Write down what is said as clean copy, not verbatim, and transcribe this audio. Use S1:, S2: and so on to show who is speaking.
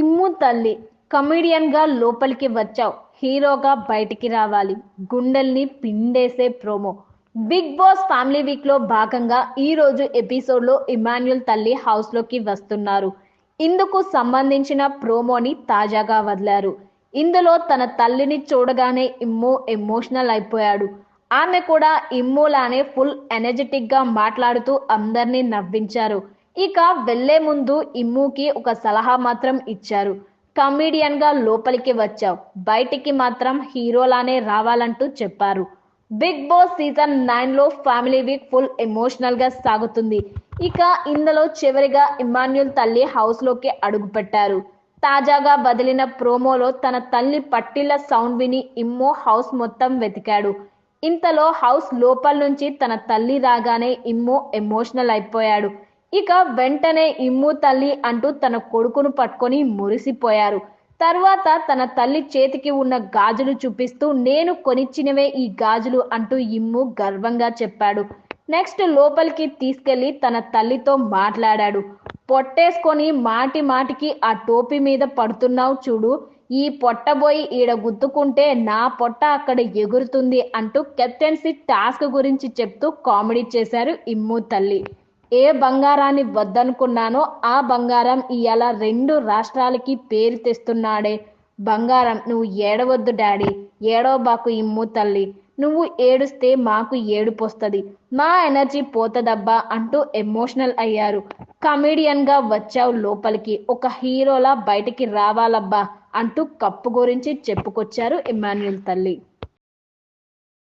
S1: ఇమ్ము తల్లి కమెడియన్ గా లోపలికి వచ్చావు, హీరోగా బయటికి రావాలి, గుండెల్ని పిండేసే promo. Bigg Boss family week లో భాగంగా ఈ రోజు ఎపిసోడ్ లో ఇమాన్యుల్ తల్లి హౌస్ లోకి వస్తున్నారు. ఇందుకు సంబంధించిన ప్రోమోని తాజాగా వదిలారు. ఇందులో తన తల్లిని చూడగానే ఇమ్ము ఎమోషనల్ అయిపోయాడు. ఆమె కూడా ఇమ్ములానే ఫుల్ ఎనర్జెటిక్ గా మాట్లాడుతూ అందరినీ నవ్వించారు. ఇక వెళ్లే ముందు ఇమ్ముకి ఒక సలహా మాత్రం ఇచ్చారు. కమెడియన్ గా లోపలికి వచ్చావు, బయటికి మాత్రం హీరోలానే రావాలంటూ చెప్పారు. బిగ్ బాస్ సీజన్ 9 లో ఫ్యామిలీ వీక్ ఫుల్ ఎమోషనల్ గా సాగుతుంది. ఇక ఇందులో చివరిగా ఇమాన్యుల్ తల్లి హౌస్ లోకి అడుగు పెట్టారు. తాజాగా వదిలిన ప్రోమోలో తన తల్లి పట్టిళ్ల సౌండ్ విని ఇమ్ము హౌస్ మొత్తం వెతికాడు. ఇంతలో హౌస్ లోపల నుంచి తన తల్లి రాగానే ఇమ్ము ఎమోషనల్ అయిపోయాడు. ఇక వెంటనే ఇమ్ము తల్లి అంటూ తన కొడుకును పట్టుకొని మురిసిపోయారు. తర్వాత తన తల్లి చేతికి ఉన్న గాజులు చూపిస్తూ నేను కొనిచ్చినవే ఈ గాజులు అంటూ ఇమ్ము గర్వంగా చెప్పాడు. నెక్స్ట్ లోపలికి తీసుకెళ్లి తన తల్లితో మాట్లాడాడు. పొట్టేసుకొని మాటి మాటికి ఆ టోపీ మీద పడుతున్నావు చూడు, ఈ పొట్టబోయి ఈడ గుద్దుకుంటే నా పొట్ట అక్కడ ఎగురుతుంది అంటూ కెప్టెన్సీ టాస్క్ గురించి చెప్తూ కామెడీ చేశారు ఇమ్ము తల్లి. ఏ బంగారాన్ని వద్దనుకున్నానో ఆ బంగారం ఇవాళ 2 రాష్ట్రాలకి పేరు తెస్తున్నాడే. బంగారం నువ్వు ఏడవద్దు డాడీ, ఏడవబాకు ఇమ్ము తల్లి, నువ్వు ఏడుస్తే మాకు ఏడుపొస్తుంది, మా ఎనర్జీ పోతదబ్బా అంటూ ఎమోషనల్ అయ్యారు. కమెడియన్ గా వచ్చావు లోపలికి, ఒక హీరోలా బయటికి రావాలబ్బా అంటూ కప్పు గురించి చెప్పుకొచ్చారు ఇమాన్యుల్ తల్లి.